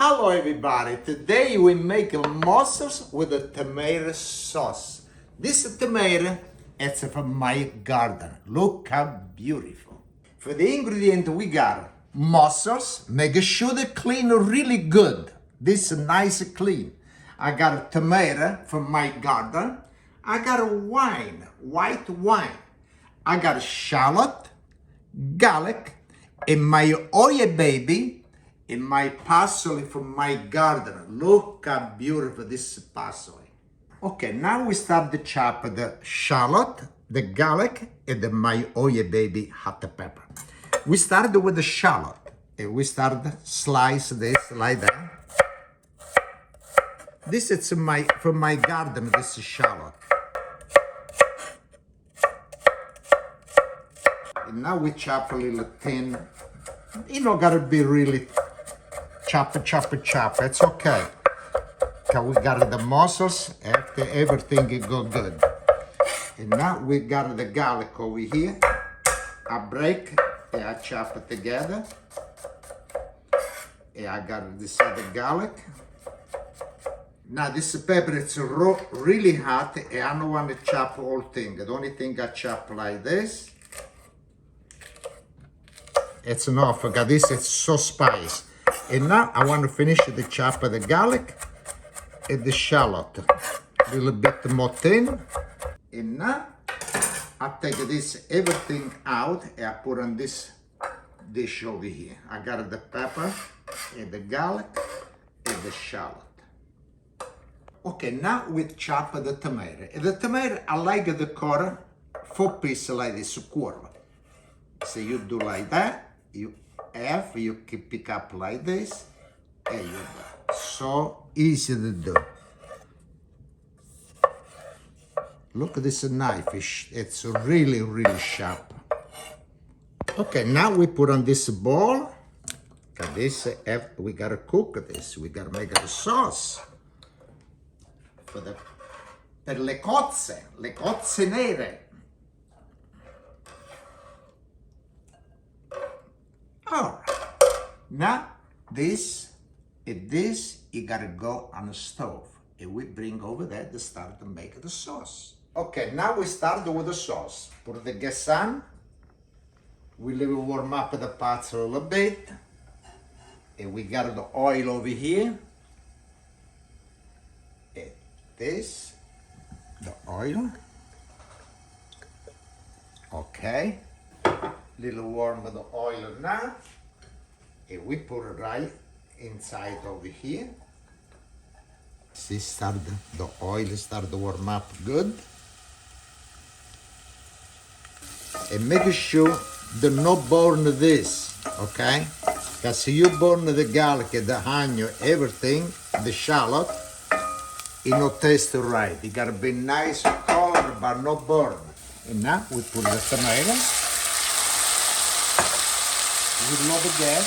Hello everybody, today we make mussels with a tomato sauce. This tomato is from my garden. Look how beautiful. For the ingredient we got mussels, make sure they clean really good. This is nice clean. I got a tomato from my garden. I got a wine, white wine. I got a shallot, garlic, and my oil baby, in my parsley from my garden. Look how beautiful this parsley. Okay, now we start to chop the shallot, the garlic, and the my oil baby hot pepper. We start with the shallot. And we start to slice this like that. This is from my garden, this is shallot. And now we chop a little thin. You don't gotta be really chop. It's okay. Cause we got the mussels after everything go good. And now we got the garlic over here. I break and I chop it together. And I got this other garlic. Now this pepper it's raw, really hot, and I don't want to chop the whole thing. The only thing I chop like this. It's enough because this is so spicy. And now I want to finish the chop of the garlic and the shallot. A little bit more thin. And now I take this everything out and I put on this dish over here. I got the pepper and the garlic and the shallot. Okay, now we chop the tomato. And the tomato, I like the quarter, 4 pieces like this, quarter. So you do like that. You can pick up like this, and you do. So easy to do. Look at this knife, it's really, really sharp. Okay, now we put on this bowl. This, we gotta cook this, we gotta make the sauce. Per le cozze nere. All right. Now, this, you gotta go on the stove. And we bring over there to start to make the sauce. Okay, now we start with the sauce. Put the gas on. We leave it warm up the pots a little bit. And we got the oil over here. And this, the oil. Okay. Little warm of the oil now, and we put it right inside over here. See, the oil start to warm up good, and make sure do not burn this, okay? Because you burn the garlic, the onion, everything, the shallot, it not taste right. It gotta be nice color, but not burn. And now we put the tomato. We lower the gas.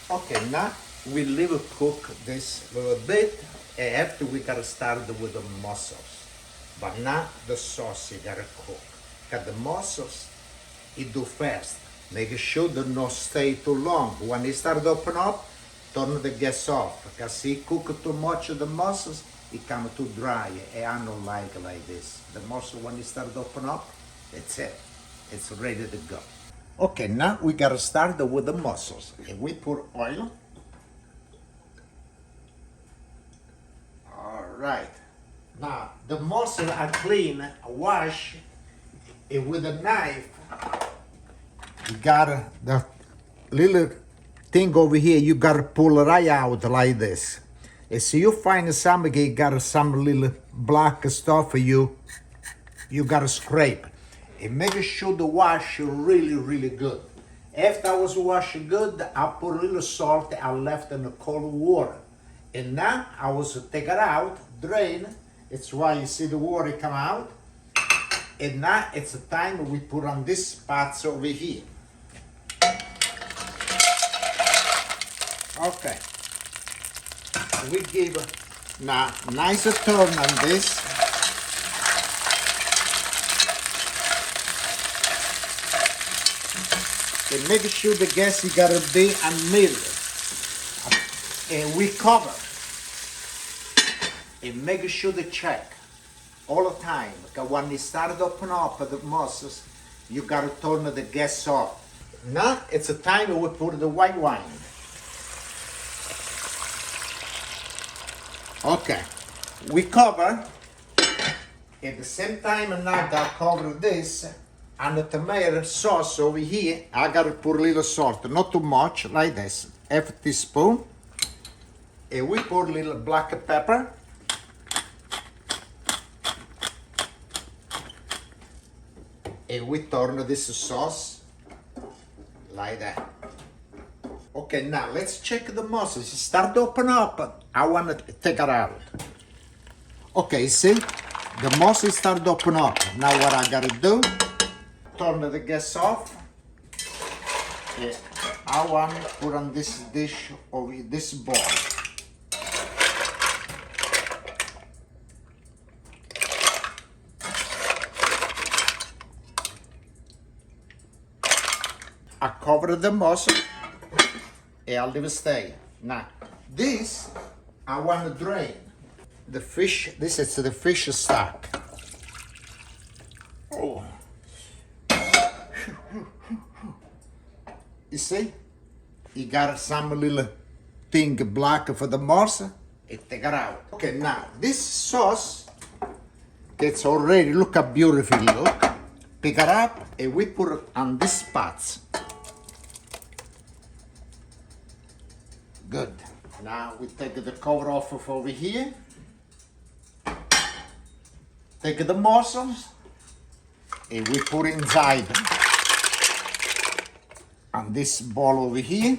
Okay, now we leave it cook this little bit, and after we gotta start with the mussels. But now the sauce you gotta cook. Cause the mussels, it do fast. Make sure they not stay too long. When it start to open up, turn the gas off, because if you cook too much of the mussels, it comes too dry, and I don't like this. The mussel, when it starts to open up, that's it. It's ready to go. Okay, now we gotta start with the mussels. And we put oil. All right. Now, the mussels are clean, wash, and with a knife, you got the little thing over here, you gotta pull right out like this. And so you find something, you got some little black stuff, you gotta scrape. And make sure the wash really, really good. After I was washing good, I put a little salt, I left in the cold water. And now I was take it out, drain. It's why you see the water come out. And now it's the time we put on this spots over here. Okay, we give now nice turn on this. And make sure the gas is gotta be a middle. And we cover. And make sure to check all the time. Because when you start to open up the mussels, you gotta turn the gas off. Now it's a time we put the white wine. Okay, we cover. At the same time, now that I cover this, and the tomato sauce over here, I gotta put a little salt, not too much, like this, half a teaspoon. And we put a little black pepper. And we turn this sauce like that. Okay, now let's check the mussels. Start to open up. I want to take it out. Okay, see? The mussels start to open up. Now what I gotta do, turn the gas off. Yeah, I want to put on this dish over this bowl. I cover the mussel and I'll leave it stay. Now, this I want to drain. The fish, this is the fish stock. Oh. You see? You got some little thing black for the mussel. And take it out. Okay, now this sauce gets already, look how beautiful it look. Pick it up and we put it on these spots. Good. Now we take the cover off of over here. Take the mussels and we put inside on this bowl over here.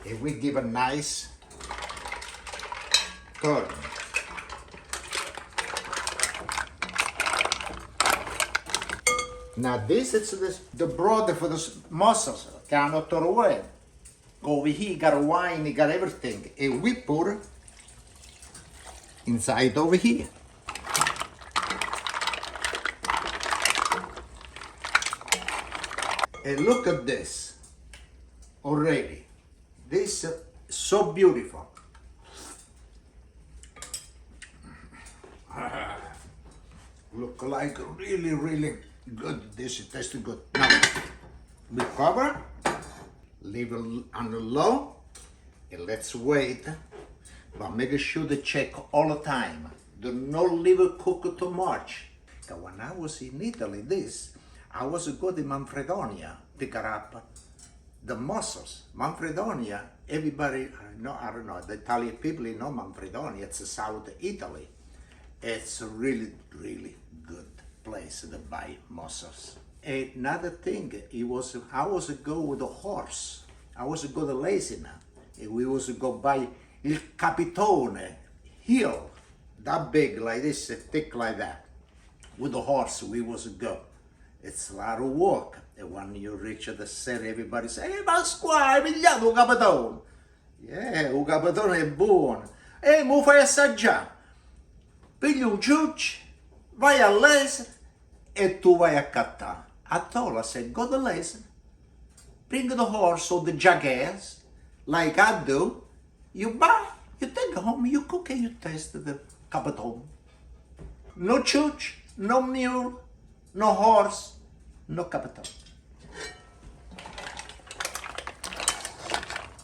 And we give a nice turn. Now this is the broth for the mussels. Cannot throw away. Over here, you got wine, you got everything. And we put inside over here. And look at this already. This is so beautiful. Look like really, really good. This is tasting good. Now, we cover. Leave it on the low, and let's wait. But make sure to check all the time. Do not leave it cook too much. Because when I was in Italy, I was good in Manfredonia, pick up the mussels. Manfredonia, everybody, I don't know, the Italian people know Manfredonia, it's South Italy. It's a really, really good place to buy mussels. Another thing, I was go with a horse. I was go to Lesina. We was go by Il Capitone hill, that big like this, thick like that. With the horse, we was go. It's a lot of work. And when you reach the city, everybody say, ma qua, hai pigliato un capitone? Yeah, un capitone è buono. Mo fai assaggiare. Pigli un ciuccio, vai a Lesina e tu vai a cattare. I told her, I said, go to Lesson, bring the horse or the jackass, like I do. You buy, you take it home, you cook and you taste the capitone. No chooch, no mule, no horse, no capitone.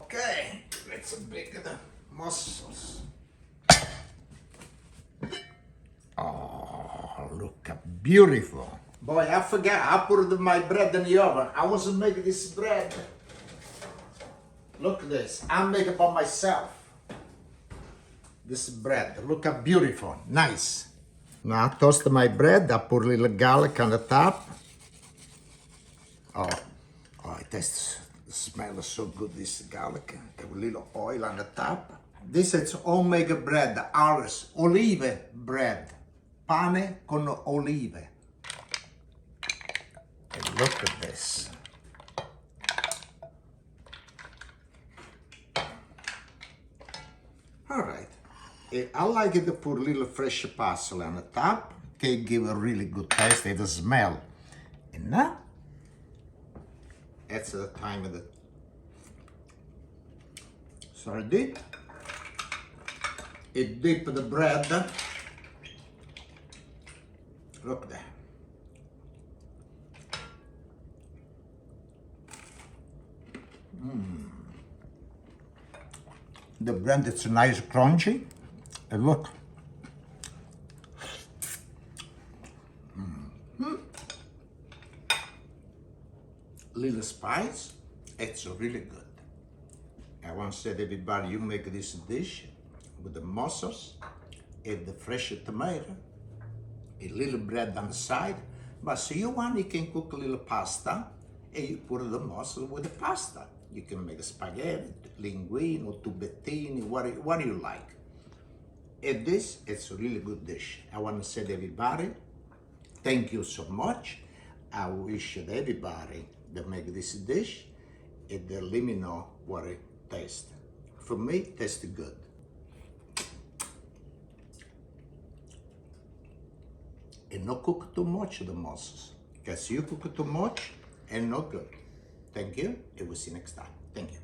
Okay, let's bring the mussels. Oh, look how beautiful. Boy, I forgot, I put my bread in the oven. I was making this bread. Look at this, I make it by myself. This bread, look how beautiful, nice. Now I toast my bread, I put a little garlic on the top. Oh, it tastes, the smell is so good, this garlic. Have a little oil on the top. This is homemade bread, ours, olive bread. Pane con olive. And look at this. All right. I like it to put a little fresh parsley on the top. Can give a really good taste and a smell. And now, That's the time of the sardine. It dip the bread. Look there. The bread is nice crunchy. And look. Little spice. It's really good. I want to say to everybody, you make this dish with the mussels and the fresh tomato, a little bread on the side. But so you want, you can cook a little pasta and you put the mussels with the pasta. You can make spaghetti, linguine, or tubettini, what you like. And this, it's a really good dish. I want to say to everybody, thank you so much. I wish that everybody that make this dish, and they let me know what it tastes. For me, it tastes good. And not cook too much the mussels, because you cook too much and not good. Thank you, and we'll see you next time. Thank you.